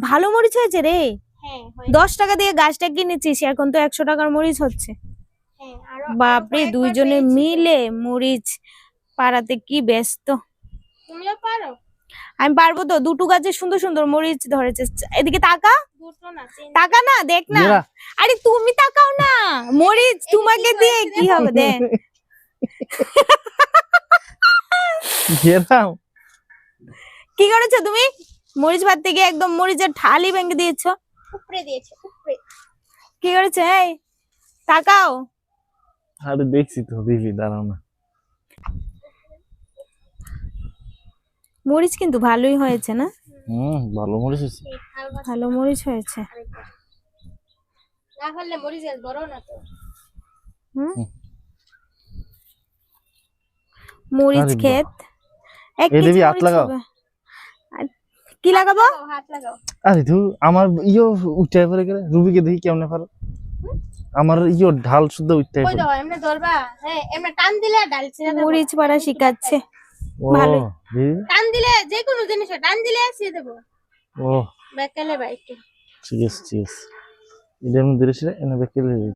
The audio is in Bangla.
ভালো মরিচ হয়েছে রে। হ্যাঁ 10 টাকা দিয়ে গাছটা কিনেছিস, এখন তো 100 টাকার মরিচ হচ্ছে। হ্যাঁ আর বাপরে, দুইজনে মিলে মরিচ পাড়াতে কি ব্যস্ত। তুমিও পারো? আমি পারবো তো, দুটো গাছে সুন্দর সুন্দর মরিচ ধরেছে। এদিকে তাকা, দুটো না তাকা না, দেখ না। আরে তুমি তাকাও না, মরিচ তোমাকে দিয়ে কি হবে দেখ। কি করেছো তুমি? মরিচ ভাত থেকে একদম মরিচের ঠালি ভেঙে দিয়েছো। উপরে দিয়েছে উপরে। কি করেছে? এই তাকাও। আরে দেখছি তো, দিবি দাঁড়াও না। মরিচ কিন্তু ভালোই হয়েছে না? ভালো মরিচ হয়েছে, ভালো মরিচ হয়েছে। না হলে মরিচ বড় না তো। মরিচ ক্ষেত এক কেজি হাত লাগাও। কি লাগাবো? হাত লাগাও। আরে ধু, আমার উঠতে পারে গেলে রুবিকে দেখি কেমনে পারো। আমার ঢাল শুদ্ধ উঠতে কই দাও এমনে ধরবা। হ্যাঁ এমনে টান দিলে ডাল ছিঁড়ে দেব। মরিচ পাড়া শিখাচ্ছে ভালো। টান দিলে যে কোনো জিনিস টান দিলে ছিঁড়ে দেব। বেকালে ভাই একটু। ঠিক আছে ঠিক আছে, এটা এমন ধরে ছিল এনে বেকালে।